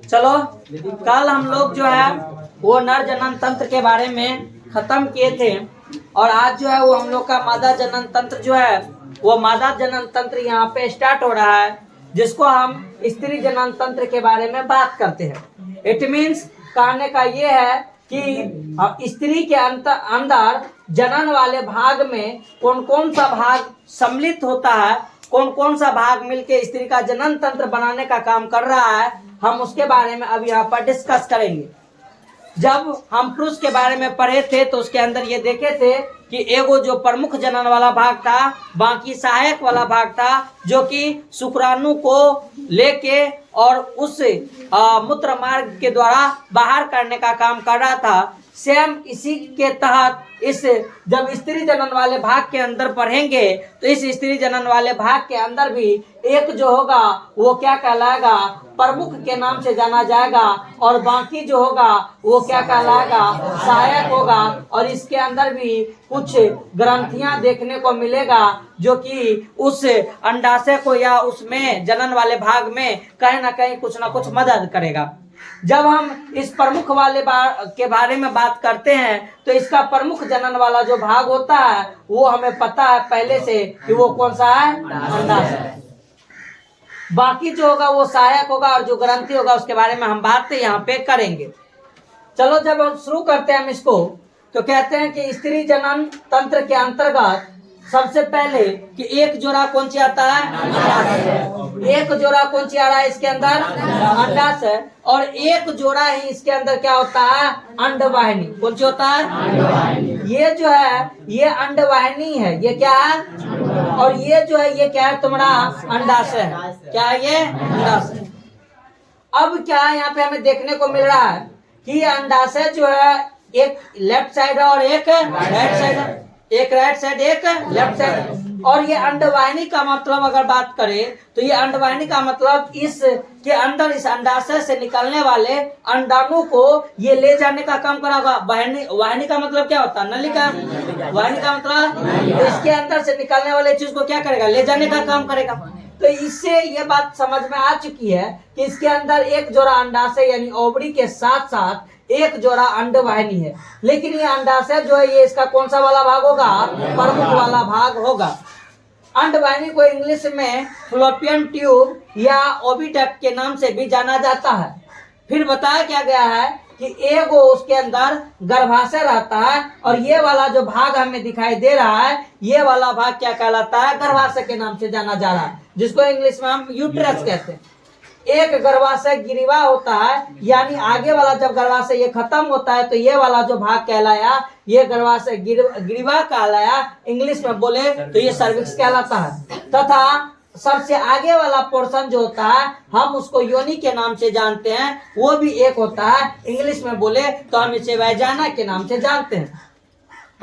चलो कल हम लोग जो है वो नर जनन तंत्र के बारे में खत्म किए थे और आज जो है वो हम लोग का मादा जनन तंत्र जो है वो मादा जनन तंत्र यहाँ पे स्टार्ट हो रहा है, जिसको हम स्त्री जनन तंत्र के बारे में बात करते हैं। इट मीन्स कहने का ये है कि स्त्री के अंदर जनन वाले भाग में कौन कौन सा भाग सम्मिलित होता है, कौन कौन सा भाग मिलके स्त्री का जनन तंत्र बनाने का काम कर रहा है, हम उसके बारे में अब यहाँ पर डिस्कस करेंगे। जब हम पुरुष के बारे में पढ़े थे तो उसके अंदर ये देखे थे कि एगो जो प्रमुख जनन वाला भाग था, बाकी सहायक वाला भाग था, जो कि शुक्राणु को लेके और उस मूत्र मार्ग के द्वारा बाहर करने का काम कर रहा था। सेम इसी के तहत इस जब स्त्री जनन वाले भाग के अंदर पढ़ेंगे तो इस स्त्री जनन वाले भाग के अंदर भी एक जो होगा वो क्या कहलाएगा, प्रमुख के नाम से जाना जाएगा, और बाकी जो होगा वो क्या कहलाएगा, सहायक होगा। और इसके अंदर भी कुछ ग्रंथियां देखने को मिलेगा जो कि उस अंडाशय को या उसमें जनन वाले भाग में कहीं ना कहीं कुछ ना कुछ मदद करेगा। जब हम इस प्रमुख वाले के बारे में बात करते हैं तो इसका प्रमुख जनन वाला जो भाग होता है वो हमें पता है पहले से कि वो कौन सा है, अंडाशय। बाकी जो होगा वो सहायक होगा और जो ग्रंथि होगा उसके बारे में हम बात यहाँ पे करेंगे। चलो जब हम शुरू करते हैं हम इसको, तो कहते हैं कि स्त्री जनन तंत्र के अंतर्गत सबसे पहले कि एक जोड़ा कौन सी आता है, एक जोड़ा कौन सी आ रहा है इसके अंदर, अंडाशय। और एक जोड़ा ही इसके अंदर क्या होता है, अंडवाहिनी। कौन सी होता है, ये जो है ये अंडवाहिनी है, ये क्या है, और ये जो है ये क्या है तुम्हारा अंडाशय है। क्या है ये, अंडाशय। अब क्या है यहाँ पे हमें देखने को मिल रहा है कि अंडाशय जो है एक लेफ्ट साइड है और एक राइट साइड है, एक राइट साइड एक लेफ्ट साइड। और ये अंडवाहिनी का मतलब अगर बात करें तो ये अंडवाहिनी का मतलब इस के अंदर इस अंडाशय से निकलने वाले अंडाणु को ये ले जाने का काम करेगा। वाहिनी का मतलब क्या होता है, नलिका। वाहिनी का मतलब इसके अंदर से निकलने वाले चीज को क्या करेगा, ले जाने का काम करेगा। तो इससे ये बात समझ में आ चुकी है कि इसके अंदर एक जोड़ा अंडाशय यानी ओवरी के साथ साथ एक जोड़ा अंडवाहिनी है। लेकिन ये अंडाशय जो है ये इसका कौन सा वाला भाग होगा, प्रमुख वाला भाग होगा। अंडवाहिनी को इंग्लिश में फ्लोपियन ट्यूब या ओविडक्ट के नाम से भी जाना जाता है। फिर बताया क्या गया है कि एगो उसके अंदर गर्भाशय रहता है और ये वाला जो भाग हमें दिखाई दे रहा है ये वाला भाग क्या कहलाता है, गर्भाशय के नाम से जाना जा रहा है, जिसको इंग्लिश में हम यूट्रस कहते हैं। एक गर्भाशय गिरिवा होता है, यानी आगे वाला जब गर्भाशय ये खत्म होता है तो ये वाला जो भाग कहलाया ये गर्भाशय गिरिवा कहलाया। इंग्लिश में बोले तो ये सर्विक्स कहलाता है। तथा सबसे आगे वाला पोर्शन जो होता है हम उसको योनि के नाम से जानते हैं, वो भी एक होता है। इंग्लिश में बोले तो हम इसे वैजाना के नाम से जानते हैं।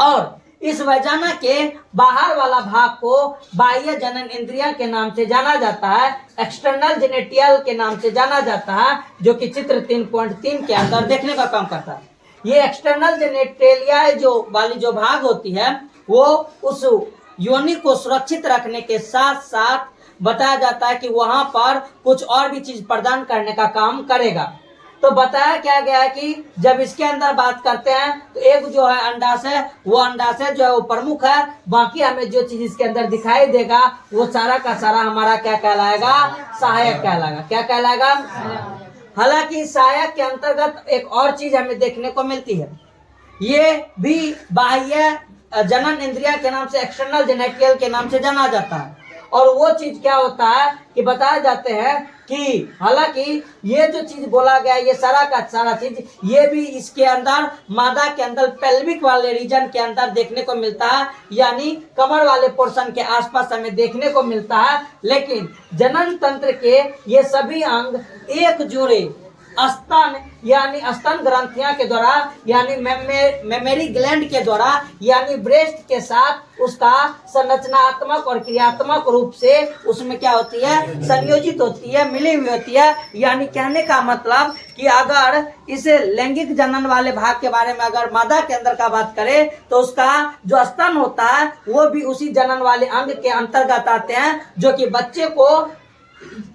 और इस वैजाना के बाहर वाला भाग को बाह्य जनन इंद्रिया के नाम से जाना जाता है, एक्सटर्नल जेनेटियल के नाम से जाना जाता है, जो कि चित्र 3.3 के अंदर देखने का काम करता है। ये एक्सटर्नल जेनेटिलिया जो वाली जो भाग होती है वो उस योनि को सुरक्षित रखने के साथ साथ बताया जाता है कि वहां पर कुछ और भी चीज प्रदान करने का काम करेगा। तो बताया क्या गया है कि जब इसके अंदर बात करते हैं तो एक जो है अंडाशय, वो अंडाशय जो है वो प्रमुख है, बाकी हमें जो चीज इसके अंदर दिखाई देगा वो सारा का सारा हमारा क्या कहलाएगा, सहायक कहलाएगा। क्या कहलाएगा, हालांकि सहायक के अंतर्गत एक और चीज हमें देखने को मिलती है, ये भी बाह्य जनन इंद्रिया के नाम से एक्सटर्नल जेनेटियल के नाम से जाना जाता है। और वो चीज क्या होता है कि बताए जाते हैं कि हालांकि ये जो चीज बोला गया ये सारा का सारा चीज ये भी इसके अंदर मादा के अंदर पेल्विक वाले रीजन के अंदर देखने को मिलता है, यानी कमर वाले पोर्शन के आसपास हमें देखने को मिलता है। लेकिन जनन तंत्र के ये सभी अंग एक जोड़े स्तन यानी स्तन ग्रंथियां के द्वारा यानी मेमोरी ग्लैंड के द्वारा यानी ब्रेस्ट के साथ उसका संरचनात्मक और क्रियात्मक रूप से उसमें क्या होती है, संयोजित होती है, मिली हुई होती है। यानी कहने का मतलब कि अगर इस लैंगिक जनन वाले भाग के बारे में अगर मादा के अंदर का बात करें तो उसका जो स्तन होता है वो भी उसी जनन वाले अंग के अंतर्गत आते हैं, जो कि बच्चे को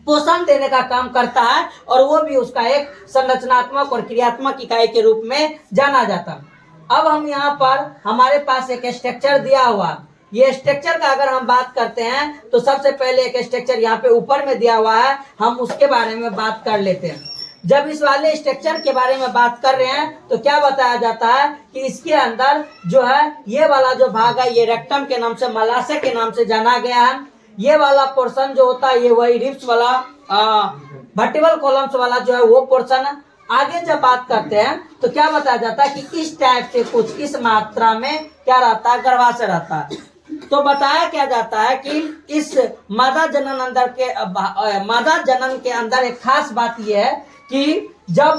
पोषण देने का काम करता है और वो भी उसका एक संरचनात्मक और क्रियात्मक इकाई के रूप में जाना जाता है। अब हम यहाँ पर हमारे पास एक स्ट्रक्चर दिया हुआ, ये स्ट्रक्चर का अगर हम बात करते हैं तो सबसे पहले एक स्ट्रक्चर यहाँ पे ऊपर में दिया हुआ है, हम उसके बारे में बात कर लेते हैं। जब इस वाले स्ट्रक्चर के बारे में बात कर रहे हैं तो क्या बताया जाता है कि इसके अंदर जो है ये वाला जो भाग है ये रेक्टम के नाम से, मलाशय के नाम से जाना गया है। ये वाला पोर्शन जो होता है ये वही रिब्स वाला वर्टिबल कॉलम्स वाला जो है वो पोर्शन है। आगे जब बात करते हैं तो क्या बताया जाता है कि इस टाइप से कुछ इस मात्रा में क्या रहता है, गर्भाशय रहता है। तो बताया क्या जाता है कि इस मादा जनन के अंदर एक खास बात यह है कि जब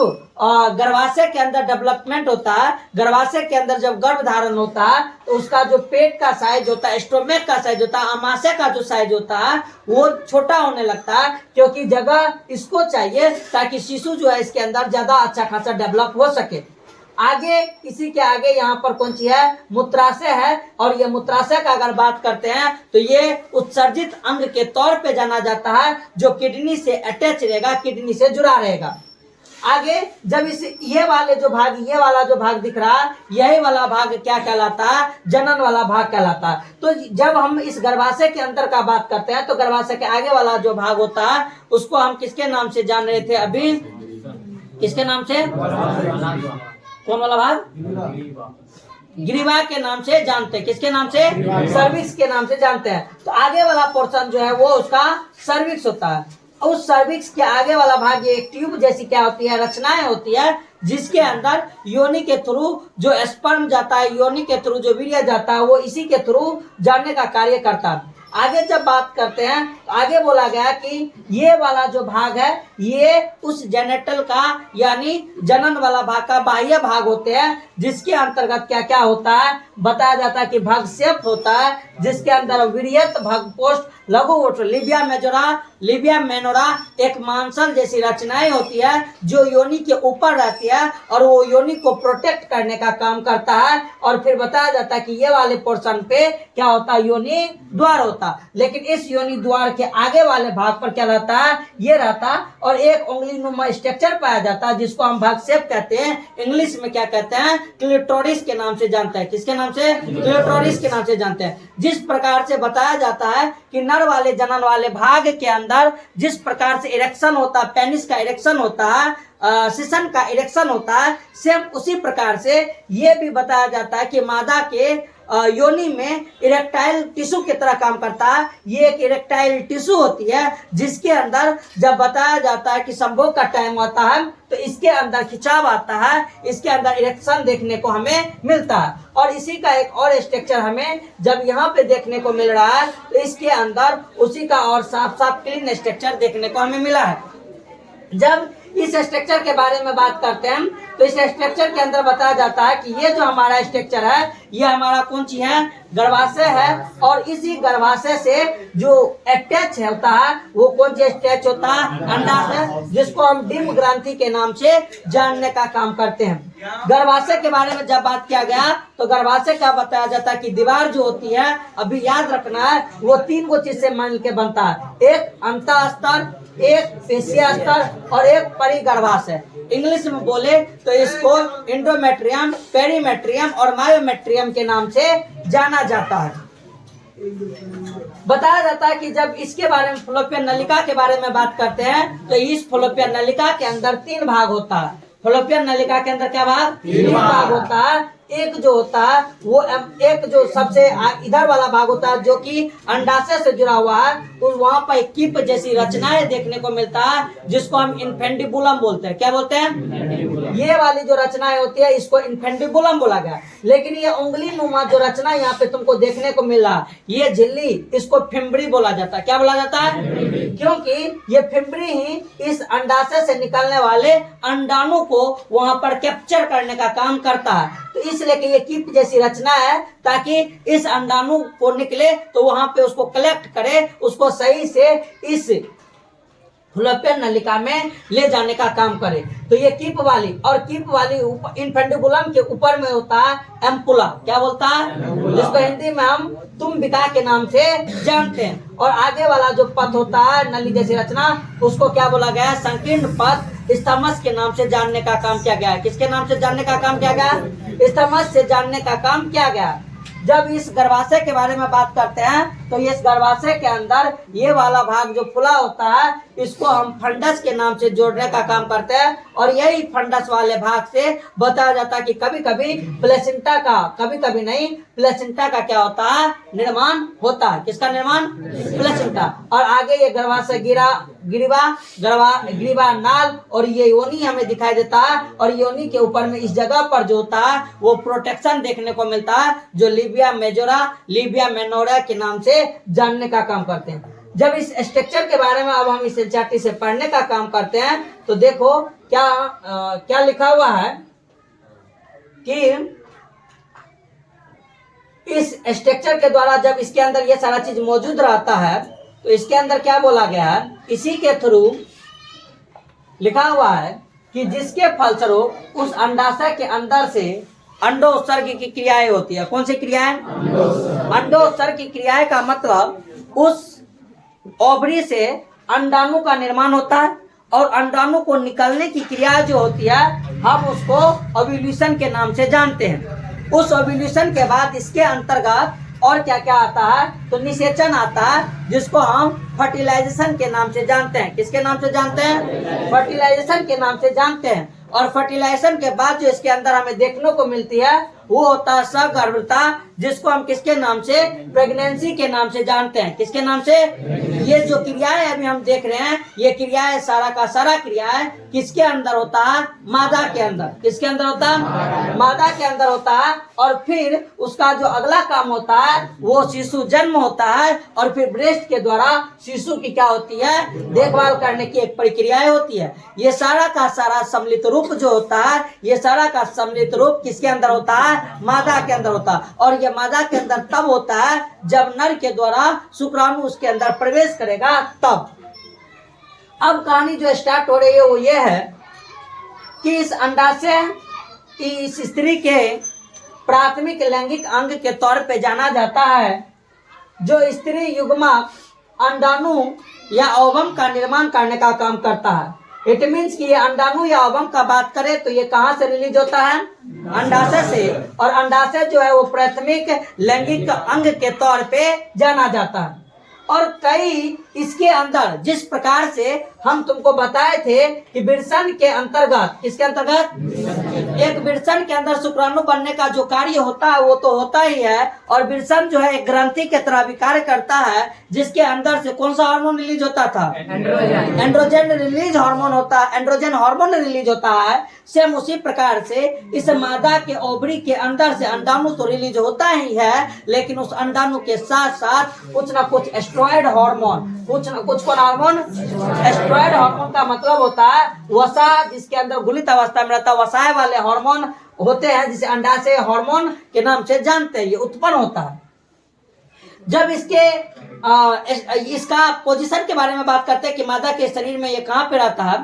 गर्भाशय के अंदर डेवलपमेंट होता है, गर्भाशय के अंदर जब गर्भ धारण होता है तो उसका जो पेट का साइज होता है, स्टोमेक का साइज होता है, आमाशय का जो साइज होता है वो छोटा होने लगता है, क्योंकि जगह इसको चाहिए ताकि शिशु जो है इसके अंदर ज्यादा अच्छा खासा डेवलप हो सके। आगे इसी के आगे यहाँ पर कौन सी है, मूत्राशय है। और ये मूत्राशय का अगर बात करते हैं तो ये उत्सर्जित अंग के तौर पे जाना जाता है जो किडनी से अटैच रहेगा, किडनी से जुड़ा रहेगा। आगे जब ये वाला जो भाग दिख रहा है यही वाला भाग क्या कहलाता है, जनन वाला भाग कहलाता है। तो जब हम इस गर्भाशय के अंदर का बात करते हैं तो गर्भाशय के आगे वाला जो भाग होता है उसको हम किसके नाम से जान रहे थे अभी, किसके नाम से, कौन वाला भाग, ग्रीवा के नाम से जानते हैं। किसके नाम से, सर्विक्स के नाम से जानते हैं। तो आगे वाला पोर्शन जो है वो उसका सर्विक्स होता है। उस सर्विक्स के आगे वाला भाग ये एक ट्यूब जैसी क्या होती है, रचनाएं होती है, जिसके अंदर योनि के थ्रू जो स्पर्म जाता है, योनि के थ्रू जो वीर्य जाता है वो इसी के थ्रू जाने का कार्य करता है। आगे जब बात करते हैं तो आगे बोला गया कि ये वाला जो भाग है ये उस जेनेटल का यानी जनन वाला भाग का बाह्य भाग होते हैं, जिसके अंतर्गत क्या क्या होता है बताया जाता है कि भाग सेप होता है, जिसके अंदर वीर्यत, भागपोष्ठ, लघु ओठ, लिबिया मेजोरा, लिबिया मेनोरा एक मांसल जैसी रचनाएं होती है जो योनि के ऊपर रहती है और वो योनि को प्रोटेक्ट करने का काम करता है। और फिर बताया जाता है कि ये वाले पोर्शन पे क्या होता है, योनि द्वार होता है। लेकिन इस योनि द्वार के आगे वाले भाग पर क्या रहता है, ये रहता है और एक उंगली नुमा स्ट्रक्चर पाया जाता है जिसको हम भाग सेप कहते हैं। इंग्लिश में क्या कहते हैं, क्लिटोरिस के नाम से जानते हैं। किसके नाम से, क्लिटोरिस के नाम से जानते हैं। जिस प्रकार से बताया जाता है कि नर वाले जनन वाले भाग के अंदर जिस प्रकार से इरेक्शन होता है, पेनिस का इरेक्शन होता है, शिशन का इरेक्शन होता है, सेम उसी प्रकार से ये भी बताया जाता है कि मादा के योनि में इरेक्टाइल टिश्यू की तरह काम करता है। ये एक इरेक्टाइल टिश्यू होती है जिसके अंदर जब बताया जाता है कि संभोग का टाइम आता है तो इसके अंदर खिंचाव आता है, इसके अंदर इरेक्शन देखने को हमें मिलता है। और इसी का एक और स्ट्रक्चर हमें जब यहाँ पे देखने को मिल रहा है तो इसके अंदर उसी का और साफ साफ क्लीन स्ट्रक्चर देखने को हमें मिला है। जब इस स्ट्रक्चर के बारे में बात करते हैं तो इस स्ट्रक्चर के अंदर बताया जाता है कि ये जो हमारा स्ट्रक्चर है ये हमारा कौन सी है, गर्भाशय है। और इसी गर्भाशय से जो अटैच होता है वो कौन सी अटैच होता है, अंडाशय, जिसको हम डिम्ब ग्रंथि के नाम से जानने का काम करते हैं। गर्भाशय के बारे में जब बात किया गया तो गर्भाशय का बताया जाता है कि दीवार जो होती है, अभी याद रखना है, वो 3 चीज से मिलकर बनता है, एक अंतःस्तर, एक पेशीय स्तर और एक परिगर्भाशय। इंग्लिश में बोले तो इसको एंडोमेट्रियम, पेरीमेट्रियम और मायोमेट्रियम के नाम से जाना जाता है। बताया जाता है कि जब इसके बारे में फलोपियन नलिका के बारे में बात करते हैं तो इस फलोपियन नलिका के अंदर 3 भाग होता है। फलोपियन नलिका के अंदर क्या भाग, 3 भाग होता है। एक जो होता है वो एक जो सबसे इधर वाला भाग होता है जो कि अंडाशय से जुड़ा हुआ है, तो वहां पर एक कीप जैसी रचनाएं देखने को मिलता है जिसको हम इन्फेंडिबुलम बोलते हैं। क्या बोलते हैं, ये वाली जो रचनाएं होती है इसको इन्फेंडिबुलम बोला गया। लेकिन ये उंगली नुमा जो रचना यहाँ पे तुमको देखने को मिल रहा है ये झिल्ली, इसको फिम्बरी बोला जाता है। क्या बोला जाता है, क्योंकि ये फिम्बरी ही इस अंडाशय से निकलने वाले अंडाणु को वहां पर कैप्चर करने का काम करता है। तो इसलिए कि ये कीप जैसी रचना है ताकि इस अंडाणु को निकले तो वहां पे उसको कलेक्ट करे, उसको सही से इस फ्लोपियन नलिका में ले जाने का काम करे। तो ये कीप वाली और कीप वाली इन्फेंडिबुलम के ऊपर में होता है एम्पुला। क्या बोलता है? जिसको हिंदी में हम तुम बिका के नाम से जानते हैं। और आगे वाला जो पथ होता है नली जैसी रचना, उसको क्या बोला गया है? संकीर्ण पथ स्थमस के नाम से जानने का काम किया गया है। किसके नाम से जानने का काम किया गया? स्थमस से जानने का काम किया गया। जब इस गर्भाशय के बारे में बात करते हैं तो इस गर्भाशय के अंदर ये वाला भाग जो फुला होता है, इसको हम फंडस के नाम से जोड़ने का काम करते हैं। और यही फंडस वाले भाग से बताया जाता है कि कभी कभी प्लेसेंटा का, कभी कभी नहीं, प्लेसेंटा का क्या होता है? निर्माण होता है। किसका निर्माण? प्लेसेंटा। और आगे ये गर्भाशय ग्रीवा नाल और ये योनि हमें दिखाई देता है। और योनि के ऊपर में इस जगह पर जो होता है वो प्रोटेक्शन देखने को मिलता है, जो लिबिया मेजोरा, लिबिया मेनोरा के नाम से जानने का काम करते हैं। जब इस स्ट्रक्चर के बारे में अब हम इस एनसीईआरटी से पढ़ने का काम करते हैं तो देखो क्या लिखा हुआ है कि इस स्ट्रक्चर के द्वारा जब इसके अंदर ये सारा चीज मौजूद रहता है तो इसके अंदर क्या बोला गया है? इसी के थ्रू लिखा हुआ है कि जिसके फलस्वरूप उस अंडाशय के अंदर से अंडोत्सर्ग की क्रियाएं होती है। कौन सी क्रियाएं? अंडोत्सर्ग की क्रियाएं का मतलब उस ओवरी से अंडाणु का निर्माण होता है और अंडाणु को निकलने की क्रिया जो होती है हम उसको ओव्यूलेशन के नाम से जानते हैं। उस ओव्यूलेशन के बाद इसके अंतर्गत और क्या क्या आता है? तो निषेचन आता है, जिसको हम फर्टिलाइजेशन के नाम से जानते हैं। किसके नाम से जानते हैं? फर्टिलाइजेशन के नाम से जानते हैं। और फर्टिलाइजेशन के बाद जो इसके अंदर हमें देखने को मिलती है वो होता है सगर्भता, जिसको हम किसके नाम से? प्रेगनेंसी के नाम से जानते हैं। किसके नाम से? ये जो क्रियाएं अभी हम देख रहे हैं, ये क्रियाएं सारा का सारा क्रियाएं किसके अंदर होता है? मादा के अंदर। किसके अंदर होता है? मादा के अंदर होता है। और फिर उसका जो अगला काम होता है वो शिशु जन्म होता है और फिर ब्रेस्ट के द्वारा शिशु की क्या होती है? देखभाल करने की एक प्रक्रिया होती है। ये सारा का सारा सम्मिलित रूप जो होता है, ये सारा का सम्मिलित रूप किसके अंदर होता है? मादा के अंदर होता है। और ये मादा के अंदर तब होता है जब नर के द्वारा शुक्राणु उसके अंदर प्रवेश करेगा तब। अब कहानी जो स्टार्ट हो रही है वो ये है कि इस अंडाशय इस स्त्री के प्राथमिक लैंगिक अंग के तौर पे जाना जाता है, जो स्त्री युग्मक अंडाणु या ओवम का निर्माण करने का काम करता है। इट मीन्स कि ये अंडाणु या ओवम का बात करें तो ये कहाँ से रिलीज होता है? अंडाशय से। और अंडाशय जो है वो प्राथमिक लैंगिक अंग के तौर पे जाना जाता है। और कई इसके अंदर जिस प्रकार से हम तुमको बताए थे कि वृषण के अंतर्गत, किसके अंतर्गत? एक वृषण के अंदर शुक्राणु बनने का जो कार्य होता है वो तो होता ही है। और वृषण जो है एक ग्रंथि के तरह भी कार्य करता है, जिसके अंदर से कौन सा हार्मोन रिलीज होता था? एंड्रोजन रिलीज हार्मोन होता है, एंड्रोजन हार्मोन रिलीज होता है। सेम उसी प्रकार से इस मादा के ओवरी के अंदर से अंडाणु तो रिलीज होता ही है, लेकिन उस अंडाणु के साथ साथ कुछ ना कुछ एस्ट्रॉयड हार्मोन, कुछ ना कुछ कौन हार्मोन? एस्ट्रॉयड हार्मोन का मतलब होता है वसा, जिसके अंदर घुलित अवस्था में रहता है वसाए वाले हार्मोन होते हैं, जिसे अंडाशय हार्मोन के नाम से जानते हैं। ये उत्पन्न होता है जब इसका पोजीशन के बारे में बात करते हैं कि मादा के शरीर में ये कहाँ पे रहता है,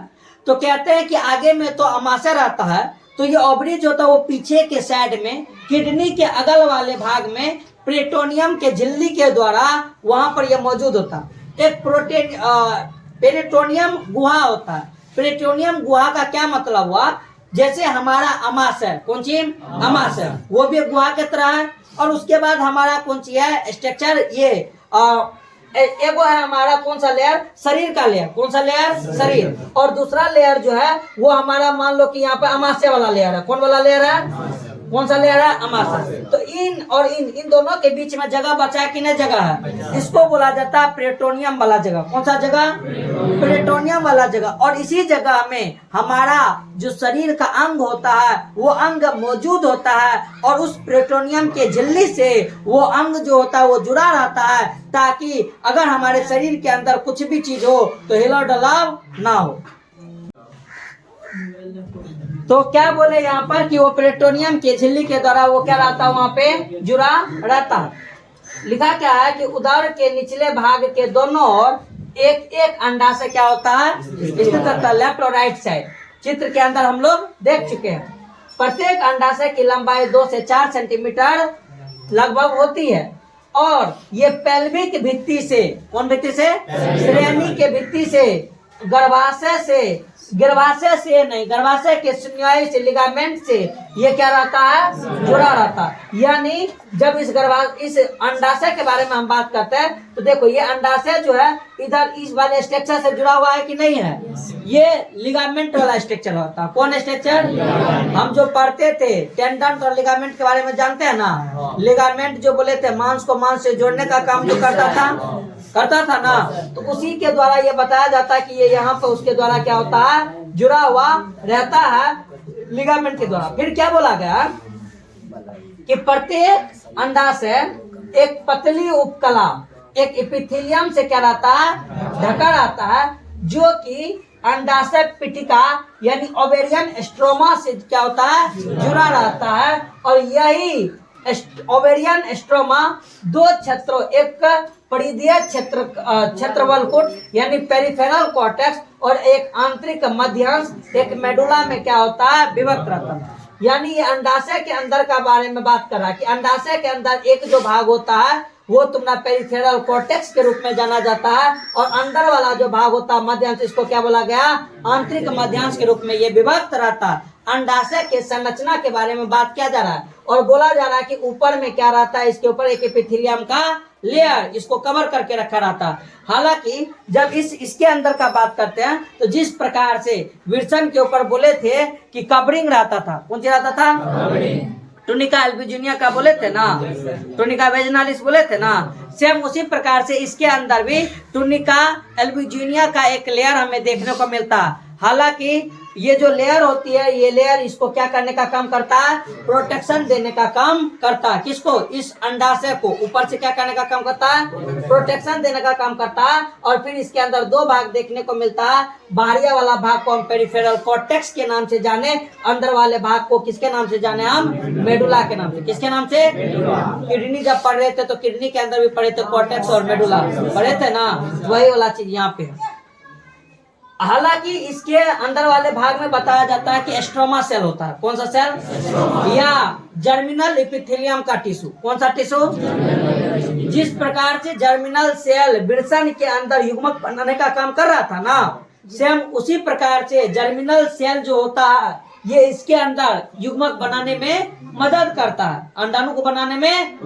तो कहते हैं कि आगे में तो अमाशय रहता है, तो ये ओवरी जो होता है वो पीछे के साइड में किडनी के अगल वाले भाग में पेरिटोनियम के झिल्ली के द्वारा वहां पर यह मौजूद होता है। एक पेरिटोनियम गुहा होता है। पेरिटोनियम गुहा का क्या मतलब हुआ? जैसे हमारा अमाशय, कौन सी? अमाशय, वो भी गुहा की तरह है। और उसके बाद हमारा कौन सी है स्ट्रक्चर? ये एगो है हमारा कौन सा लेयर? शरीर का लेयर। कौन सा लेयर? शरीर। और दूसरा लेयर जो है वो हमारा मान लो कि यहाँ पे अमाशय वाला लेयर है। कौन वाला लेयर है? कौन सा लेयर है? अमाशय। तो इन दोनों के बीच में जगह बचा है कि नहीं जगह है? इसको बोला जाता है पेरिटोनियम वाला जगह। कौन सा जगह? पेरिटोनियम वाला जगह। और इसी जगह में हमारा जो शरीर का अंग होता है वो अंग मौजूद होता है। और उस पेरिटोनियम के झिल्ली से वो अंग जो होता है वो जुड़ा रहता है, ताकि अगर हमारे शरीर के अंदर कुछ भी चीज हो तो हिलाव डलाव ना हो। तो क्या बोले यहाँ पर कि वो पेरिटोनियम के झिल्ली के द्वारा वो क्या रहता है? वहां पे जुड़ा रहता है। लिखा क्या है कि उदर के निचले भाग के दोनों ओर एक एक अंडाशय क्या होता है स्थित रहता है, लेफ्ट और राइट साइड। चित्र के अंदर हम लोग देख चुके हैं। प्रत्येक अंडाशय की लंबाई 2 से 4 सेंटीमीटर लगभग होती है और ये पेल्विक भित्ति से, कौन भित्ति से, श्रेणी के भित्ति से, गर्भाशय के सुन्यायी से, लिगामेंट से ये क्या रहता है, जुड़ा रहता है। यानी जब इस अंडाशय के बारे में हम बात करते हैं तो देखो ये अंडाशय जो है इधर इस वाले स्ट्रक्चर से जुड़ा हुआ है कि नहीं है, ये लिगामेंट वाला स्ट्रक्चर होता है। कौन स्ट्रक्चर, हम जो पढ़ते थे टेंडन और लिगामेंट के बारे में जानते हैं ना। लिगामेंट जो बोले थे मांस को मांस से जोड़ने का काम जो करता था ना, तो उसी के द्वारा ये बताया जाता है कि ये यहाँ पर उसके द्वारा क्या होता है, जुड़ा हुआ रहता है लिगामेंट के द्वारा। फिर क्या बोला गया कि प्रत्येक अंडाशय एक पतली उपकला, एक एपिथेलियम से क्या रहता है, ढका रहता है, जो कि अंडाशय पिटिका यानी ओवेरियन स्ट्रोमा से क्या होता है, जुड़ा रहता है। और यही ओवेरियन स्ट्रोमा दो क्षेत्रों, एक परिधीय क्षेत्रवलकुट यानी पेरिफेरल कॉर्टेक्स और एक आंतरिक मध्यांश, एक मेडुला में क्या होता है, विभक्त रहता है। यानी ये अंडाशय के अंदर का बारे में बात कर रहा है कि अंडाशय के अंदर एक जो भाग होता है वो तुमना पेरिफेरल कॉर्टेक्स के रूप में जाना जाता है, और अंदर वाला जो भाग होता है मध्यांश, इसको क्या बोला गया, आंतरिक मध्यांश के रूप में ये विभक्त रहता है। अंडाशय के संरचना के बारे में बात किया जा रहा है और बोला जा रहा है कि ऊपर में क्या रहता है, इसके ऊपर एक एपिथेलियम का लेयर इसको कवर करके रखा रहता है। हालांकि जब इसके अंदर का बात करते हैं तो जिस प्रकार से विल्सन के ऊपर बोले थे कि कवरिंग रहता था, कौन सी रहता था, टुनिका एल्बुजिनिया का बोले थे ना, टुनिका वेजिनालिस बोले थे ना, सेम उसी प्रकार से इसके अंदर भी टुनिका एल्बुजिनिया का एक लेयर हमें देखने को मिलता है। हालांकि ये जो लेयर होती है, ये लेयर इसको क्या करने का काम करता है, प्रोटेक्शन देने का काम करता है। किसको, इस अंडाशय को ऊपर से क्या करने का काम करता है, प्रोटेक्शन देने का काम करता है। और फिर इसके अंदर दो भाग देखने को मिलता है, बाहरी वाला भाग को हम पेरिफेरल कॉर्टेक्स के नाम से जाने, अंदर वाले भाग को किसके नाम से जाने, हम मेडुला के नाम से। किसके नाम से, किडनी जब पढ़ रहे थे तो किडनी के अंदर भी पढ़े थे कॉर्टेक्स और मेडुला पढ़े थे ना, वही वाला चीज यहाँ पे है। हालांकि इसके अंदर वाले भाग में बताया जाता है कि स्ट्रोमा सेल होता है। कौन सा सेल, या जर्मिनल एपिथेलियम का टिश्यू। कौन सा टिश्यू, जिस प्रकार से जर्मिनल सेल विल्सन के अंदर युग्मक बनाने का काम कर रहा था ना, सेम उसी प्रकार से जर्मिनल सेल जो होता है ये इसके अंदर युग्मक बनाने में मदद करता है, अंडाणु को बनाने में,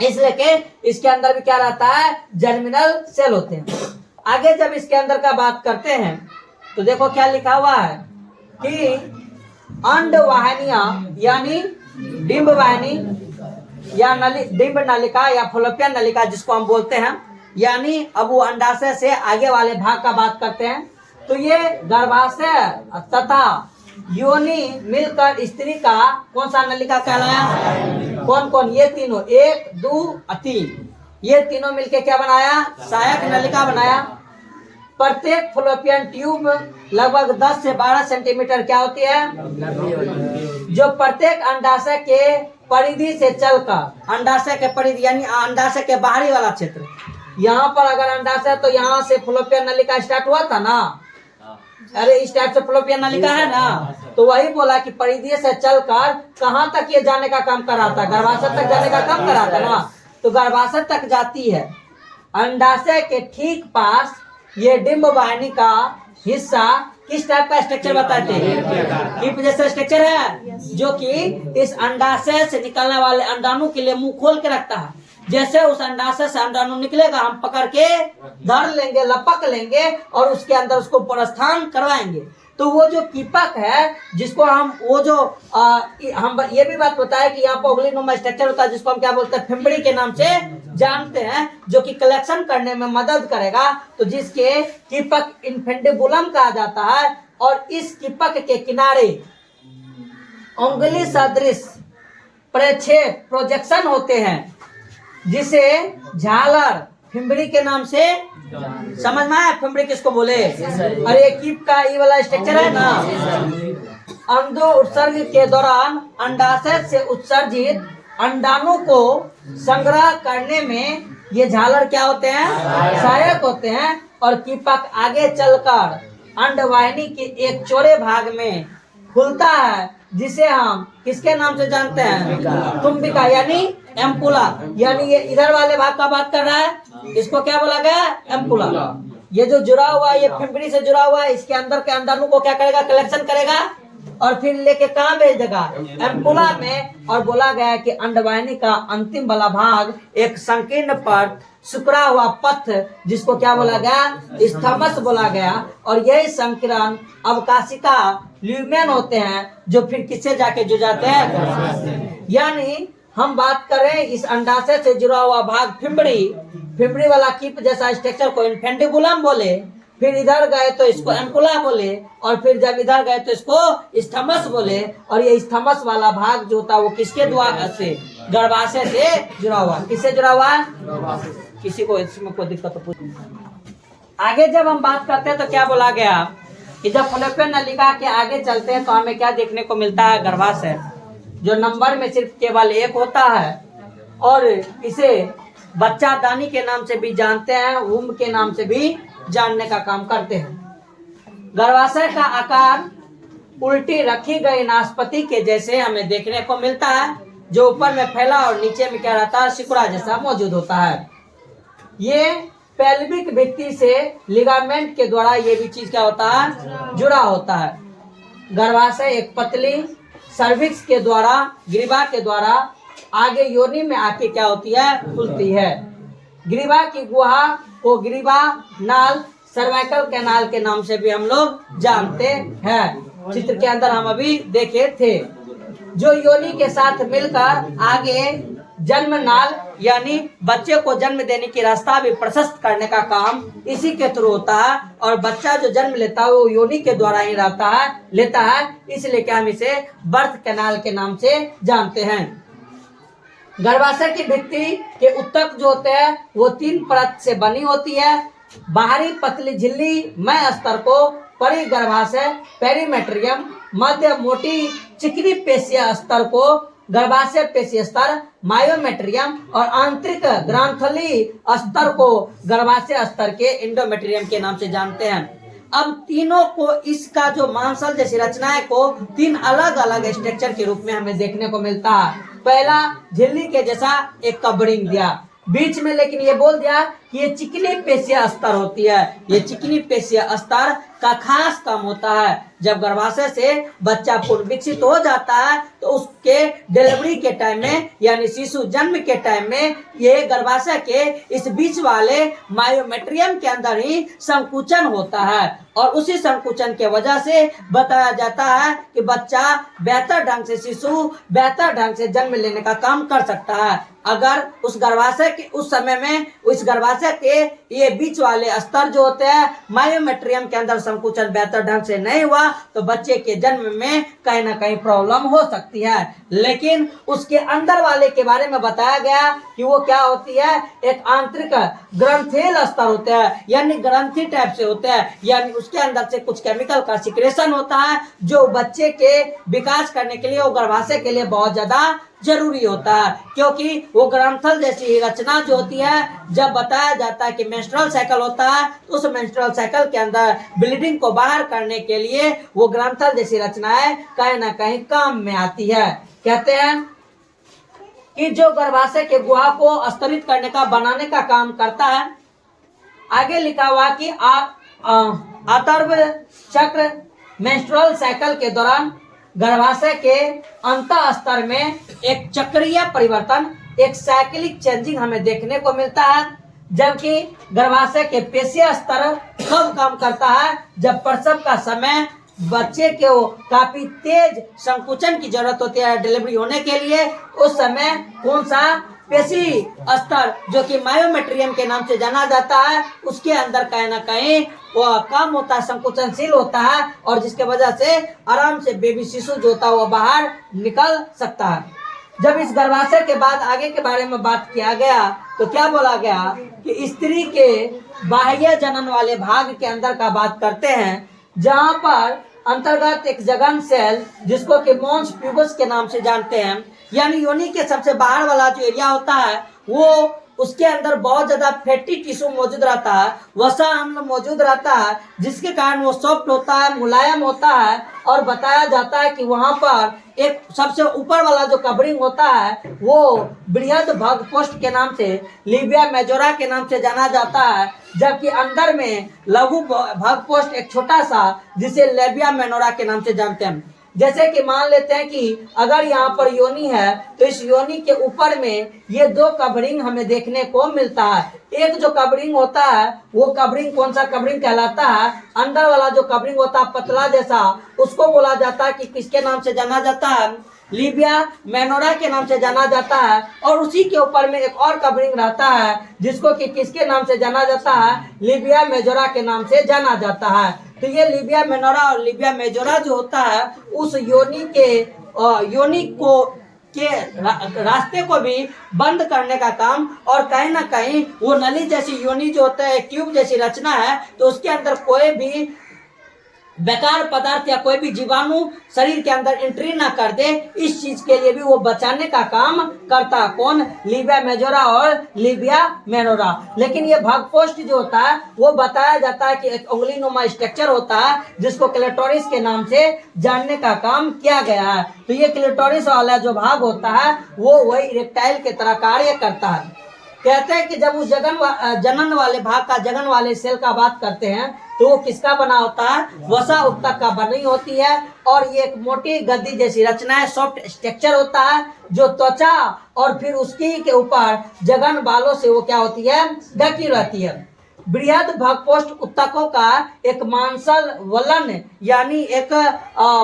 इसलिए कि इसके अंदर भी क्या रहता है, जर्मिनल सेल होते हैं। आगे जब इसके अंदर का बात करते हैं तो देखो क्या लिखा हुआ है कि अंडवाहिनियां यानी डिंब वाहिनी या डिंब नलिका या फलोपियन नलिका जिसको हम बोलते हैं, यानी अब वो अंडाशय से आगे वाले भाग का बात करते हैं तो ये गर्भाशय तथा योनि मिलकर स्त्री का कौन सा नलिका कहलाया, कौन कौन, ये तीनों, 1 2 3, ये तीनों मिलके क्या बनाया, सहायक नलिका बनाया। प्रत्येक फलोपियन ट्यूब लगभग 10 से 12 सेंटीमीटर क्या होती है, जो प्रत्येक अंडाशय के परिधि से चलकर, अंडाशय के परिधि यानी अंडाशय के बाहरी वाला क्षेत्र, यहाँ पर अगर अंडाशय तो यहाँ से फलोपियन नलिका स्टार्ट हुआ था ना, अरे इस टाइप से फलोपियन नलिका है ना, तो वही बोला कि परिधि से चलकर कहाँ तक ये जाने का काम कर रहा था, गर्भाशय तक जाने का काम कर रहा था ना, तो गर्भाशय तक जाती है। अंडाशय के ठीक पास ये डिंब वाहिनी का हिस्सा किस टाइप का स्ट्रक्चर बताते हैं, टिप जैसा स्ट्रक्चर है, जो कि इस अंडाशय से निकलने वाले अंडाणु के लिए मुंह खोल के रखता है। जैसे उस अंडाशय से अंडाणु निकलेगा हम पकड़ के धर लेंगे, लपक लेंगे और उसके अंदर उसको प्रस्थान करवाएंगे। तो वो जो कीपक है जिसको हम वो जो हम ये भी बात बताया कि यहाँ पर ओवलीनुमा स्ट्रक्चर होता है जिसको हम क्या बोलते हैं, फिम्बड़ी के नाम से जानते हैं, जो कि कलेक्शन करने में मदद करेगा, तो जिसके कीपक इन्फेंडिबुलम कहा जाता है। और इस कीपक के किनारे उंगली सदृश प्रक्षेप प्रोजेक्शन होते हैं जिसे झालर फिम्बड़ी के नाम से, समझ में आया फिम्बड़ी किसको बोले, अरे कीप का ये वाला स्ट्रक्चर है ना। अंडो उत्सर्ग के दौरान अंडाशय से उत्सर्जित अंडाणु को संग्रह करने में ये झालर क्या होते हैं, सहायक होते हैं। और कीपक आगे चलकर अंडवाहिनी के एक चौड़े भाग में खुलता है, जिसे हम किसके नाम से जानते हैं? तुम्बिका यानी एम्पुला। यानी ये इधर वाले भाग का बात कर रहा है, इसको क्या बोला गया? एम्पुला। ये जो जुड़ा हुआ है, ये फिम्बरी से जुड़ा हुआ है, इसके अंदर के अंदर को क्या करेगा? कलेक्शन करेगा और फिर लेके कहाँ भेज देगा? एम्पुला में। और बोला गया है कि अंडवाहिनी का अंतिम वाला भाग एक संकीर्ण पर सिकुड़ा हुआ पथ, जिसको क्या बोला गया? स्थमस बोला गया। और यही संकीर्ण अवकाशिका ल्यूमेन होते हैं, जो फिर किससे जाके जुड़ जाते हैं? यानी हम बात करें इस अंडाशय से जुड़ा हुआ भाग फिम्बरी वाला कीप जैसा स्ट्रक्चर को इन्फेंटिबुलम बोले, फिर इधर गए तो इसको एम्पुला बोले, और फिर जब इधर गए तो इसको स्थमस बोले। और ये स्थमस वाला भाग जो होता है वो किसके द्वारा से? गर्भाशय से जुड़ा हुआ। किससे जुड़ा हुआ है? किसी को इसमें कोई दिक्कत तो पूछ। आगे जब हम बात करते हैं तो क्या बोला गया कि जब फलोपियन नलिका के आगे चलते हैं तो हमें क्या देखने को मिलता है? गर्भाशय, जो नंबर में सिर्फ केवल 1 होता है, और इसे बच्चा दानी के नाम से भी जानते हैं, वुम्ब के नाम से भी जानने का काम करते हैं। गर्भाशय का आकार उल्टी रखी गई नाशपाती के जैसे हमें देखने को मिलता है, जो ऊपर में फैला और नीचे में क्या रहता है? सिकुड़ा जैसा मौजूद होता है। ये पेल्विक भित्ति से लिगामेंट के द्वारा ये भी चीज क्या होता है? जुड़ा होता है। गर्भाशय एक पतली सर्विक्स के द्वारा, ग्रीवा के द्वारा आगे योनि में आके क्या होती है? खुलती है। ग्रीवा की गुहा को ग्रीवा नाल, सर्वाइकल कैनाल के नाम से भी हम लोग जानते हैं। चित्र के अंदर हम अभी देखे थे, जो योनि के साथ मिलकर आगे जन्म नाल यानी बच्चे को जन्म देने की रास्ता भी प्रशस्त करने का काम इसी के थ्रू होता है। और बच्चा जो जन्म लेता है वो योनि के द्वारा ही लेता है, इसलिए क्या हम इसे बर्थ कैनाल के नाम से जानते हैं। गर्भाशय की भित्ति के उत्तक जो होते हैं वो 3 परत से बनी होती है। बाहरी पतली झिल्ली मय स्तर को परिगर्भाशय पेरीमेट्रियम, मध्य मोटी चिकनी पेशीय स्तर को गर्भाशय पेशीय स्तर मायोमेट्रियम, और आंतरिक ग्रांथली स्तर को गर्भाशय स्तर के एंडोमेट्रियम के नाम से जानते हैं। अब तीनों को इसका जो मांसल जैसी रचनाएं को 3 अलग अलग स्ट्रक्चर के रूप में हमें देखने को मिलता है। पहला झिल्ली के जैसा एक कवरिंग दिया बीच में, लेकिन ये बोल दिया कि ये चिकनी पेशीय स्तर होती है। ये चिकनी पेशीय स्तर का खास काम होता है जब गर्भाशय से बच्चा पूर्ण विकसित हो जाता है तो उसके डिलीवरी के टाइम में यानी शिशु जन्म के टाइम में ये गर्भाशय के इस बीच वाले मायोमेट्रियम के अंदर ही संकुचन होता है, और उसी संकुचन के वजह से बताया जाता है कि बच्चा बेहतर ढंग से, शिशु बेहतर ढंग से जन्म लेने का काम कर सकता है। अगर उस गर्भाशय के उस समय में उस गर्भाशय के ये बीच वाले स्तर जो होते हैं मायोमेट्रियम के अंदर संकुचन बेहतर ढंग से नहीं हुआ तो बच्चे के जन्म में कहीं ना कहीं प्रॉब्लम हो सकती है। लेकिन उसके अंदर वाले के बारे में बताया गया कि वो क्या होती है, एक आंतरिक ग्रंथिल स्तर होते हैं, यानी ग्रंथि टाइप से होते हैं, यानी उसके अंदर से कुछ केमिकल का सिक्रेशन होता है जो बच्चे के विकास करने के लिए, वो गर्भाशय के लिए बहुत ज्यादा जरूरी होता है। क्योंकि वो ग्रंथल जैसी रचना जो होती है, जब बताया जाता है कि मेंस्ट्रुअल साइकिल होता है तो उस मेंस्ट्रुअल साइकिल के अंदर ब्लीडिंग को बाहर करने के लिए वो ग्रंथल जैसी रचनाएं कहीं ना कहीं काम में आती है। कहते हैं कि जो गर्भाशय के गुहा को स्तरित करने का, बनाने का काम करता है। आगे लिखा हुआ कि आतर्व चक्र मेंस्ट्रुअल साइकिल के दौरान गर्भाशय के अंत स्तर में एक चक्रीय परिवर्तन, एक साइक्लिक चेंजिंग हमें देखने को मिलता है। जबकि गर्भाशय के पेशीय स्तर कब काम करता है, जब प्रसव का समय बच्चे को काफी तेज संकुचन की जरूरत होती है डिलीवरी होने के लिए, उस समय कौन सा पेशी स्तर जो कि मायोमेट्रियम के नाम से जाना जाता है उसके अंदर कहीं ना कहीं वो कम होता है, संकुचनशील होता है, और जिसके वजह से आराम से बेबी शिशु जो होता है वो बाहर निकल सकता है। जब इस गर्भाशय के बाद आगे के बारे में बात किया गया तो क्या बोला गया कि स्त्री के बाह्य जनन वाले भाग के अंदर का बात करते हैं, जहाँ पर अंतर्गत एक जगन सेल जिसको कि मोन्स प्यूबस के नाम से जानते हैं, यानी योनि के सबसे बाहर वाला जो एरिया होता है वो उसके अंदर बहुत ज्यादा फैटी टिश्यू मौजूद रहता है, वसा अम्ल मौजूद रहता है, जिसके कारण वो सॉफ्ट होता है, मुलायम होता है। और बताया जाता है कि वहां पर एक सबसे ऊपर वाला जो कवरिंग होता है वो बृहद भगपोष्ठ के नाम से, लिबिया मेजोरा के नाम से जाना जाता है, जबकि अंदर में लघु भगपोष्ठ एक छोटा सा, जिसे लेबिया मेनोरा के नाम से जानते हैं। जैसे कि मान लेते हैं कि अगर यहाँ पर योनि है तो इस योनि के ऊपर में ये दो कवरिंग हमें देखने को मिलता है। एक जो कवरिंग होता है वो कवरिंग कौन सा कवरिंग कहलाता है, अंदर वाला जो कवरिंग होता है पतला जैसा, उसको बोला जाता है कि किसके नाम से जाना जाता है, लिबिया मेनोरा के नाम से जाना जाता है। और उसी के ऊपर में एक और कवरिंग रहता है जिसको कि किसके नाम से जाना जाता है, लिबिया मेजोरा के नाम से जाना जाता है। तो ये लिबिया मेनोरा और लिबिया मेजोरा जो होता है उस योनि को के रास्ते को भी बंद करने का काम, और कहीं ना कहीं वो नली जैसी योनि जो होता है, ट्यूब जैसी रचना है, तो उसके अंदर कोई भी बेकार पदार्थ या कोई भी जीवाणु शरीर के अंदर एंट्री ना कर दे, इस चीज के लिए भी वो बचाने का काम करता है। कौन? लिबिया मेजोरा और लिबिया मेनोरा। लेकिन ये भगपोष्ठ जो होता है वो बताया जाता है कि एक उंगलीनुमा स्ट्रक्चर होता है जिसको क्लिटोरिस के नाम से जानने का काम किया गया है। तो ये क्लिटोरिस वाला जो भाग होता है वो वही इरेक्टाइल के तरह कार्य करता है। कहते हैं कि जब उस जनन वाले भाग का, जगन वाले सेल का बात करते हैं तो वो किसका बना होता है, वसा उत्तक का बनी होती है। और ये एक मोटी गद्दी जैसी रचना है, सॉफ्ट स्ट्रक्चर होता है जो त्वचा और फिर उसकी के ऊपर जगन बालों से वो क्या होती है, ढकी रहती है। बृहद भगपोष्ठ उत्तकों का एक मांसल वलन यानी एक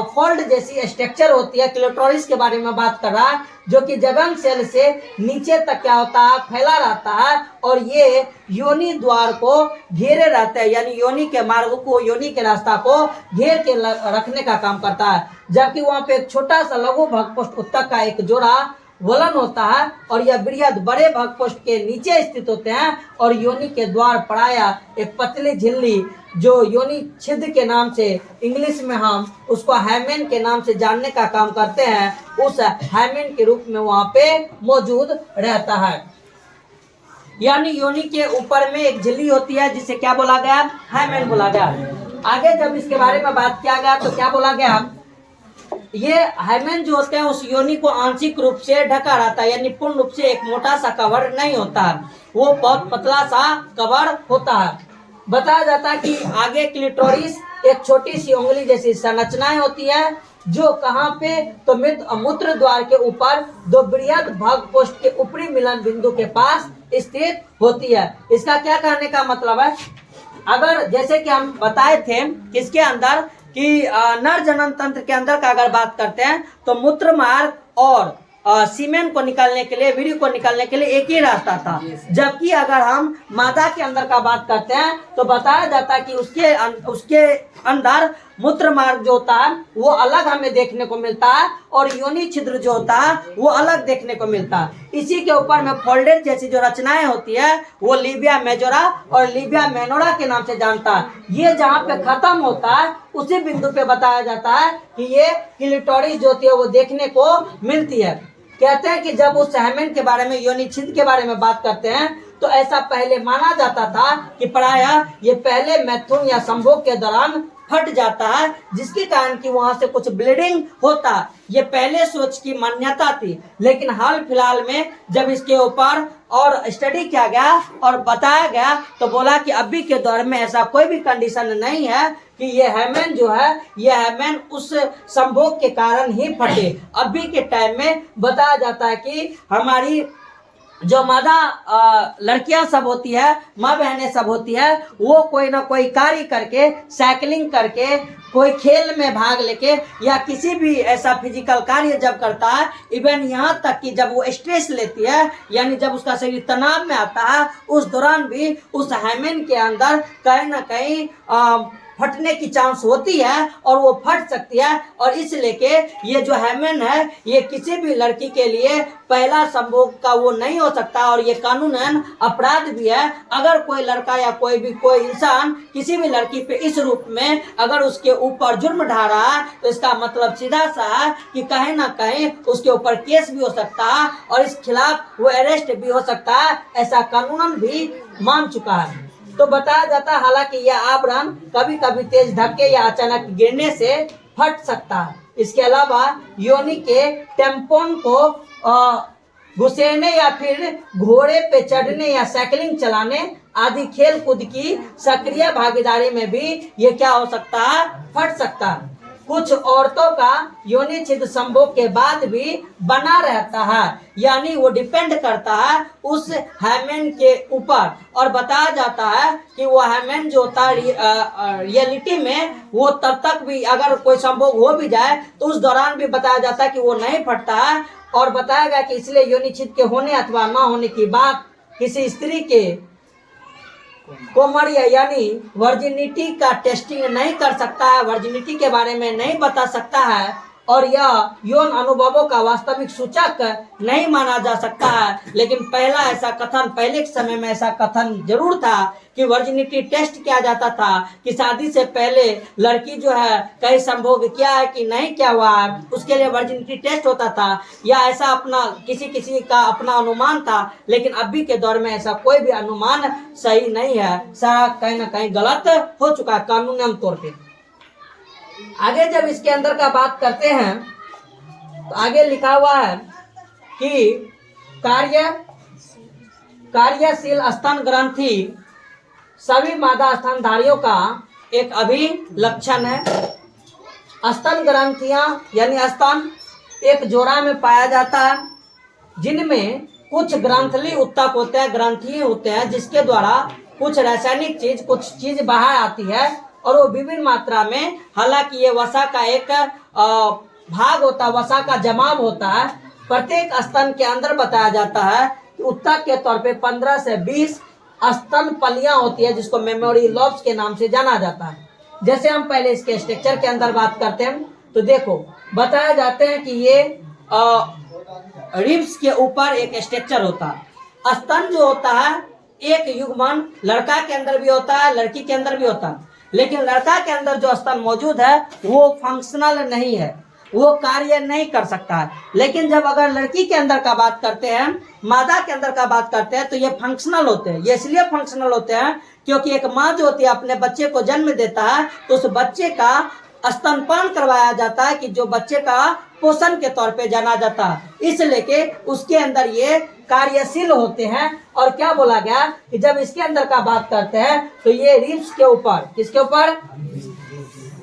फोल्ड जैसी स्ट्रक्चर होती है। क्लिटोरिस के बारे में बात कर रहा है जो कि जगन सेल से नीचे तक क्या होता है, फैला रहता है। और ये योनि द्वार को घेरे रहता है, यानी योनि के मार्ग को, योनि के रास्ता को घेर के रखने का काम करता है। जबकि वहां पे एक छोटा सा लघु भगपोष्ठ उत्तक का एक जोड़ा वलन होता है और यह बृहद बड़े भगपोष्ठ के नीचे स्थित होते हैं। और योनि के द्वार पड़ाया एक पतली झिल्ली जो योनि छिद्र के नाम से, इंग्लिश में हम उसको हैमेन के नाम से जानने का काम करते हैं, उस हैमेन के रूप में वहां पे मौजूद रहता है। यानी योनि के ऊपर में एक झिल्ली होती है जिसे क्या बोला गया, हैमेन बोला गया। आगे जब इसके बारे में बात किया गया तो क्या बोला गया, ये हैमेन जो होते हैं उस योनि को आंशिक रूप से ढका रहता है, यानी पूर्ण रूप से एक मोटा सा कवर नहीं होता है, वो बहुत पतला सा कवर होता है। बताया जाता है कि आगे क्लिटोरिस एक छोटी सी उंगली जैसी संरचनाएं होती है जो कहाँ पे, तो मूत्र द्वार के ऊपर दो बृहद भगपोष्ठ के ऊपरी मिलन बिंदु के पास स्थित होती है। इसका क्या कहने का मतलब है, अगर जैसे कि हम बताए थे किसके अंदर कि नर जनन तंत्र के अंदर का अगर बात करते हैं तो मूत्र मार्ग और सीमेन को निकालने के लिए, वीर्य को निकालने के लिए एक ही रास्ता था। जबकि अगर हम मादा के अंदर का बात करते हैं तो बताया जाता है कि उसके अंदर मूत्र मार्ग जो होता है वो अलग हमें देखने को मिलता है और योनि छिद्र जो होता है वो अलग देखने को मिलता है। इसी के ऊपर में फोल्डेड जैसी जो रचनाएं होती है वो लिबिया मेजोरा और लिबिया मेनोरा के नाम से जानता है। ये जहाँ पे खत्म होता है उसी बिंदु पे बताया जाता है कि ये क्लिटोरिस जो होती है वो देखने को मिलती है। कहते हैं कि जब उस हैमेन के बारे में, योनि छिद्र के बारे में बात करते हैं तो ऐसा पहले माना जाता था कि प्रायः ये पहले मैथुन या संभोग के दौरान फट जाता है, जिसके कारण कि वहां से कुछ ब्लीडिंग होता। ये पहले सोच की मान्यता थी, लेकिन हाल फिलहाल में जब इसके ऊपर और स्टडी किया गया और बताया गया तो बोला कि अभी के दौर में ऐसा कोई भी कंडीशन नहीं है कि ये हैमेन जो है, ये हैमेन उस संभोग के कारण ही फटे। अभी के टाइम में बताया जाता है कि हमारी जो मादा लड़कियां सब होती है, माँ बहनें सब होती है, वो कोई ना कोई कार्य करके, साइकिलिंग करके, कोई खेल में भाग लेके या किसी भी ऐसा फिजिकल कार्य जब करता है, इवन यहाँ तक कि जब वो स्ट्रेस लेती है यानी जब उसका शरीर तनाव में आता है, उस दौरान भी उस हैमेन के अंदर कहीं ना कहीं फटने की चांस होती है और वो फट सकती है। और इसलिए के ये जो हैमन है ये किसी भी लड़की के लिए पहला संभोग का वो नहीं हो सकता और ये कानूनन अपराध भी है। अगर कोई लड़का या कोई इंसान किसी भी लड़की पे इस रूप में अगर उसके ऊपर जुर्म ढा रहा है तो इसका मतलब सीधा सा है कि कहीं ना कहीं उसके ऊपर केस भी हो सकता है और इस खिलाफ वो अरेस्ट भी हो सकता है, ऐसा कानूनन भी मान चुका है। तो बताया जाता है हालांकि यह आवरण कभी कभी तेज धक्के या अचानक गिरने से फट सकता है। इसके अलावा योनि के टेम्पोन को घुसेड़ने या फिर घोड़े पे चढ़ने या साइकिलिंग चलाने आदि खेल कूद की सक्रिय भागीदारी में भी ये क्या हो सकता है, फट सकता है। कुछ औरतों का योनि छिद्र संभोग के बाद भी बना रहता है, यानी वो डिपेंड करता है उस हैमन के ऊपर। और बताया जाता है कि वो हैमन जो होता है रियलिटी में वो तब तक भी अगर कोई संभोग हो भी जाए तो उस दौरान भी बताया जाता है कि वो नहीं फटता है। और बताया गया कि इसलिए योनि छिद्र के होने अथवा न होने की बात किसी स्त्री के कोमर्य यानी वर्जिनिटी का टेस्टिंग नहीं कर सकता है, वर्जिनिटी के बारे में नहीं बता सकता है और यह यौन अनुभवों का वास्तविक सूचक नहीं माना जा सकता है। लेकिन पहले के समय में ऐसा कथन जरूर था कि वर्जिनिटी टेस्ट किया जाता था कि शादी से पहले लड़की जो है कहीं संभोग किया है कि नहीं किया हुआ है, उसके लिए वर्जिनिटी टेस्ट होता था या ऐसा अपना किसी का अपना अनुमान था। लेकिन अभी के दौर में ऐसा कोई भी अनुमान सही नहीं है, सारा कहीं ना कहीं गलत हो चुका है कानूनी तौर पे। आगे जब इसके अंदर का बात करते हैं तो आगे लिखा हुआ है कि कार्यशील स्तन ग्रंथि सभी मादा स्तनधारियों का एक अभिलक्षण है। स्तन ग्रंथियां यानी स्तन एक जोड़ा में पाया जाता है जिनमें कुछ ग्रंथली उत्तक होते हैं, ग्रंथी होते हैं जिसके द्वारा कुछ रासायनिक चीज कुछ चीज बाहर आती है और वो विभिन्न मात्रा में, हालांकि ये वसा का एक भाग होता है, वसा का जमाव होता है। प्रत्येक स्तन के अंदर बताया जाता है कि उत्तक के तौर पे 15 से 20 स्तन पलियां होती है जिसको मेमोरी लॉब्स के नाम से जाना जाता है। जैसे हम पहले इसके स्ट्रक्चर के अंदर बात करते हैं तो देखो बताया जाते हैं कि ये रिब्स के ऊपर एक स्ट्रक्चर होता है। स्तन जो होता है एक युग्मन लड़का के अंदर भी होता है, लड़की के अंदर भी होता है, लेकिन लड़का के अंदर जो स्तन मौजूद है वो फंक्शनल नहीं है, वो कार्य नहीं कर सकता है। लेकिन जब अगर लड़की के अंदर का बात करते हैं, मादा के अंदर का बात करते हैं तो ये फंक्शनल होते हैं। ये इसलिए फंक्शनल होते हैं क्योंकि एक माँ जो होती है अपने बच्चे को जन्म देता है तो उस बच्चे का स्तनपान करवाया जाता है कि जो बच्चे का पोषण के तौर पे जाना जाता है। इसलिए के उसके अंदर ये कार्यशील होते हैं। और क्या बोला गया कि जब इसके अंदर का बात करते हैं तो ये रिब्स के ऊपर, किसके ऊपर,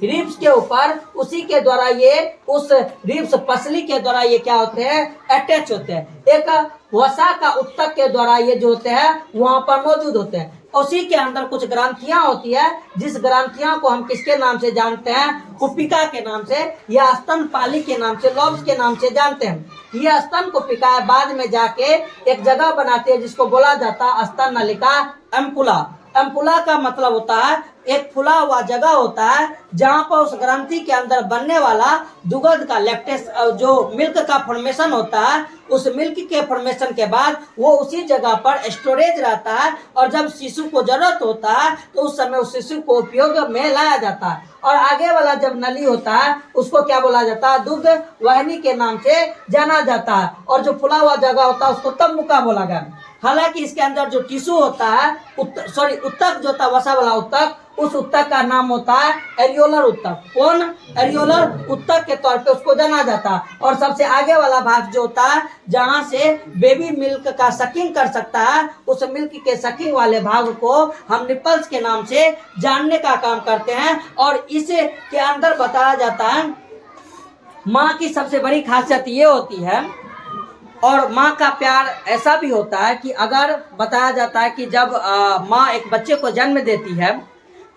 रिब्स के ऊपर, उसी के द्वारा ये उस रिब्स पसली के द्वारा ये क्या होते हैं, अटैच होते हैं। एक वसा का उत्तक के द्वारा ये जो होते हैं वहां पर मौजूद होते हैं। उसी के अंदर कुछ ग्रंथियां होती है जिस ग्रंथियां को हम किसके नाम से जानते हैं, कुपिका के नाम से या स्तनपाली के नाम से, लॉब्स के नाम से जानते हैं। यह स्तन कुपिका बाद में जाके एक जगह बनाती है जिसको बोला जाता है स्तन नलिका एम्पुला। एम्पुला का मतलब होता है एक फुला हुआ जगह होता है जहां पर उस ग्रंथि के अंदर बनने वाला दुग्ध का लैक्टेस जो मिल्क का फॉर्मेशन होता है, उस मिल्क के फॉर्मेशन के बाद वो उसी जगह पर स्टोरेज रहता है और जब शिशु को जरूरत होता है तो उस समय उस शिशु को उपयोग में लाया जाता है। और आगे वाला जब नली होता है उसको क्या बोला जाता है, दुग्ध वाहिनी के नाम से जाना जाता है। और जो फुला हुआ जगह होता है उसको तब मुका बोला गया। हालांकि इसके अंदर जो टिश्यू होता है उत्तक जो होता है वसा वाला उत्तक, उस उत्तक का नाम होता है एरियोलर उत्तक। कौन, एरियोलर उत्तक के तौर पे उसको जाना जाता है। और सबसे आगे वाला भाग जो होता है जहां से बेबी मिल्क का सकिंग कर सकता है, उस मिल्क के सकिंग वाले भाग को हम निपल्स के नाम से जानने का काम करते हैं। और इसे के अंदर बताया जाता है माँ की सबसे बड़ी खासियत ये होती है, और माँ का प्यार ऐसा भी होता है कि अगर बताया जाता है कि जब माँ एक बच्चे को जन्म देती है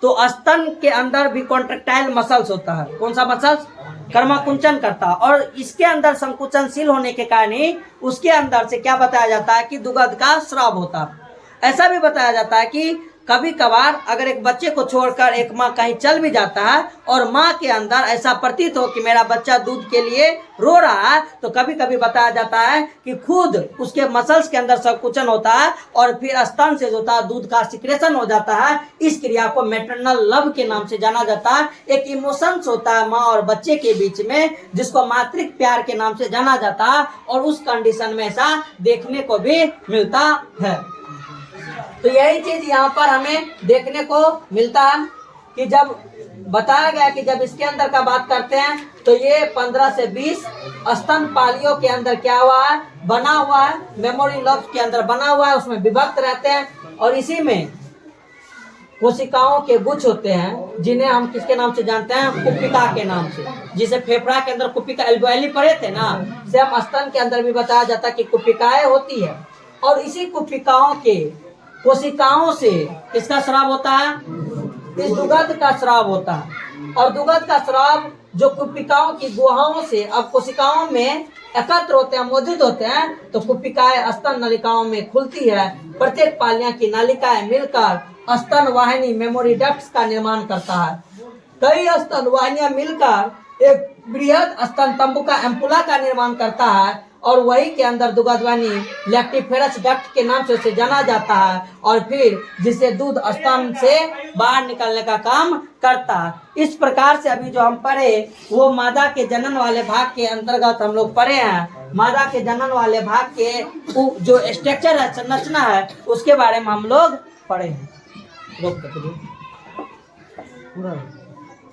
तो स्तन के अंदर भी कॉन्ट्रेक्टाइल मसल्स होता है। कौन सा मसल्स, कर्मकुंचन करता है। और इसके अंदर संकुचनशील होने के कारण ही उसके अंदर से क्या बताया जाता है कि दुग्ध का स्राव होता है। ऐसा भी बताया जाता है कि कभी कभार अगर एक बच्चे को छोड़कर एक माँ कहीं चल भी जाता है और माँ के अंदर ऐसा प्रतीत हो कि मेरा बच्चा दूध के लिए रो रहा है, तो कभी कभी बताया जाता है कि खुद उसके मसल्स के अंदर संकुचन होता है और फिर स्तन से जो होता है दूध का सिक्रेशन हो जाता है। इस क्रिया को मैटरनल लव के नाम से जाना जाता है। एक इमोशंस होता है माँ और बच्चे के बीच में, जिसको मातृक प्यार के नाम से जाना जाता है, और उस कंडीशन में ऐसा देखने को भी मिलता है। तो यही चीज यहाँ पर हमें देखने को मिलता है कि जब बताया गया कि जब इसके अंदर का बात करते हैं तो ये 15 से 20 स्तनपालियों के अंदर क्या हुआ है, बना हुआ है, मेमोरी लब्स के अंदर बना हुआ है, उसमें विभक्त रहते हैं। और इसी में कोशिकाओं के गुच्छ होते हैं, जिन्हें हम किसके नाम से जानते हैं, कुपिका के नाम से। जिसे फेफड़ा के अंदर कुपिका एल्वेओली पढ़े थे ना, सेम स्तन के अंदर भी बताया जाता है कि कुपिकाएं होती है। और इसी कुपिकाओं के कोशिकाओं से किसका स्राव होता है, इस दुग्ध का स्राव होता है। और दुग्ध का स्राव जो कुपिकाओं की गुहाओं से अब कोशिकाओं में एकत्र होते हैं, मौजूद होते हैं, तो कुपिकाएं स्तन नलिकाओं में खुलती है। प्रत्येक पालिया की नलिकाएं मिलकर स्तन वाहिनी मेमोरी डक्ट्स का निर्माण करता है। कई स्तन वाहिनियां मिलकर एक बृहद स्तन तंबुका एम्पुला का निर्माण करता है, और वही के अंदर दुग्ध वाहिनी लैक्टिफेरस डक्ट के नाम से उसे जाना जाता है, और फिर जिसे दूध स्तन से बाहर निकलने का काम करता है। इस प्रकार से अभी जो हम पढ़े वो मादा के जनन वाले भाग के अंतर्गत हम लोग पढ़े हैं। मादा के जनन वाले भाग के जो स्ट्रक्चर है, संरचना है, उसके बारे में हम लोग पढ़े हैं।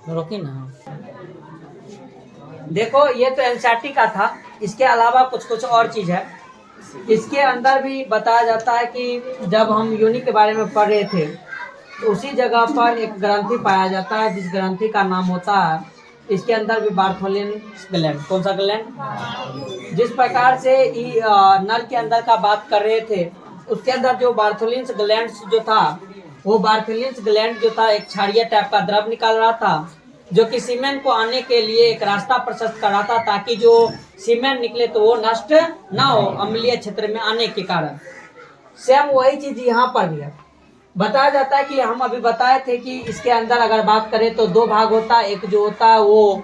रोकी ना, देखो ये तो एनसीईआरटी का था, इसके अलावा कुछ और चीज है। इसके अंदर भी बताया जाता है कि जब हम योनि के बारे में पढ़ रहे थे तो उसी जगह पर एक ग्रंथि पाया जाता है, जिस ग्रंथि का नाम होता है, इसके अंदर भी बार्थोलिन्स ग्लैंड। कौन सा ग्लैंड? जिस प्रकार से नर के अंदर का बात कर रहे थे, उसके अंदर जो बार्थोलिन्स ग्लैंड जो था, वो बार्थोलिन्स ग्लैंड जो था एक क्षारीय टाइप का द्रव निकाल रहा था, जो कि सीमेन को आने के लिए एक रास्ता प्रशस्त कर रहा था, ताकि जो सीमेन निकले तो वो नष्ट ना हो अम्लीय क्षेत्र में आने के कारण। सेम वही चीज यहाँ पर भी है। बताया जाता है कि हम अभी बताए थे कि इसके अंदर अगर बात करें तो दो भाग होता है, एक जो होता है वो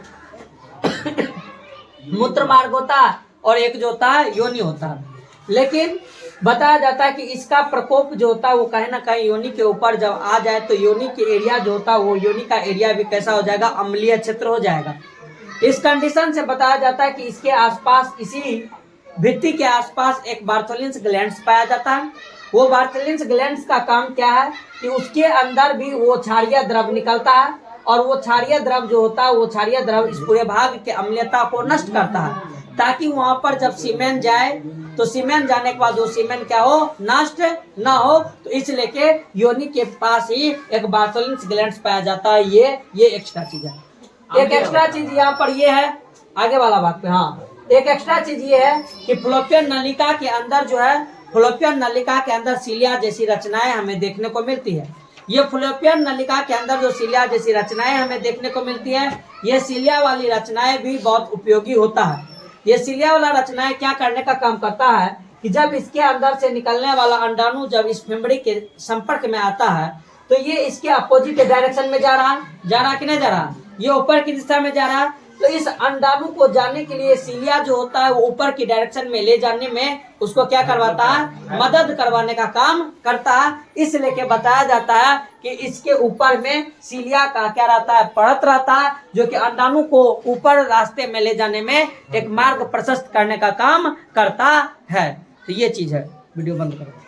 मूत्र मार्ग होता है और एक जो होता है योनि होता है। लेकिन बताया जाता है कि इसका प्रकोप जो होता है वो कहीं ना कहीं योनि के ऊपर जब आ जाए तो योनि के एरिया जो होता है वो योनि का एरिया भी कैसा हो जाएगा, अम्लीय क्षेत्र हो जाएगा। इस कंडीशन से बताया जाता है कि इसके आसपास, इसी भित्ति के आसपास एक बार्थोलिन्स ग्लैंड्स पाया जाता है। वो बार्थोलिन्स ग्लैंड्स का काम क्या है कि उसके अंदर भी वो क्षारीय द्रव निकलता है, और वो क्षारीय द्रव जो होता है वो क्षारीय द्रव इस पूरे भाग के अम्लीयता को नष्ट करता है, ताकि वहां पर जब सीमेन जाए तो सीमेन जाने के बाद वो सीमेन क्या हो, नष्ट ना हो। तो इसलिए के योनि के पास ही एक बार्थोलिन्स ग्लैंड्स पाया जाता है। ये एक्स्ट्रा चीज है। एक एक्स्ट्रा चीज यहाँ पर ये है, आगे वाला बात पे, हाँ, एक एक्स्ट्रा चीज ये है कि फ्लोपियन नलिका के अंदर जो है, फ्लोपियन नलिका के अंदर सीलिया जैसी रचनाएं हमें देखने को मिलती है। ये फ्लोपियन नलिका के अंदर जो सीलिया जैसी रचनाएं हमें देखने को मिलती है, ये सीलिया वाली रचनाएं भी बहुत उपयोगी होता है। ये सीलिया वाला रचनाएं क्या करने का काम करता है कि जब इसके अंदर से निकलने वाला अंडाणु जब इस फिमड़ी के संपर्क में आता है तो ये इसके अपोजिट डायरेक्शन में जा रहा कि नहीं जा रहा, ये ऊपर की दिशा में जा रहा। तो इस अंडाणु को जाने के लिए सीलिया जो होता है वो ऊपर की डायरेक्शन में ले जाने में उसको क्या करवाता है, मदद करवाने का काम करता है। इसलिए के बताया जाता है कि इसके ऊपर में सीलिया का क्या रहता है, परत रहता है, जो कि अंडाणु को ऊपर रास्ते में ले जाने में एक मार्ग प्रशस्त करने का काम करता है। तो ये चीज है। वीडियो बंद करो।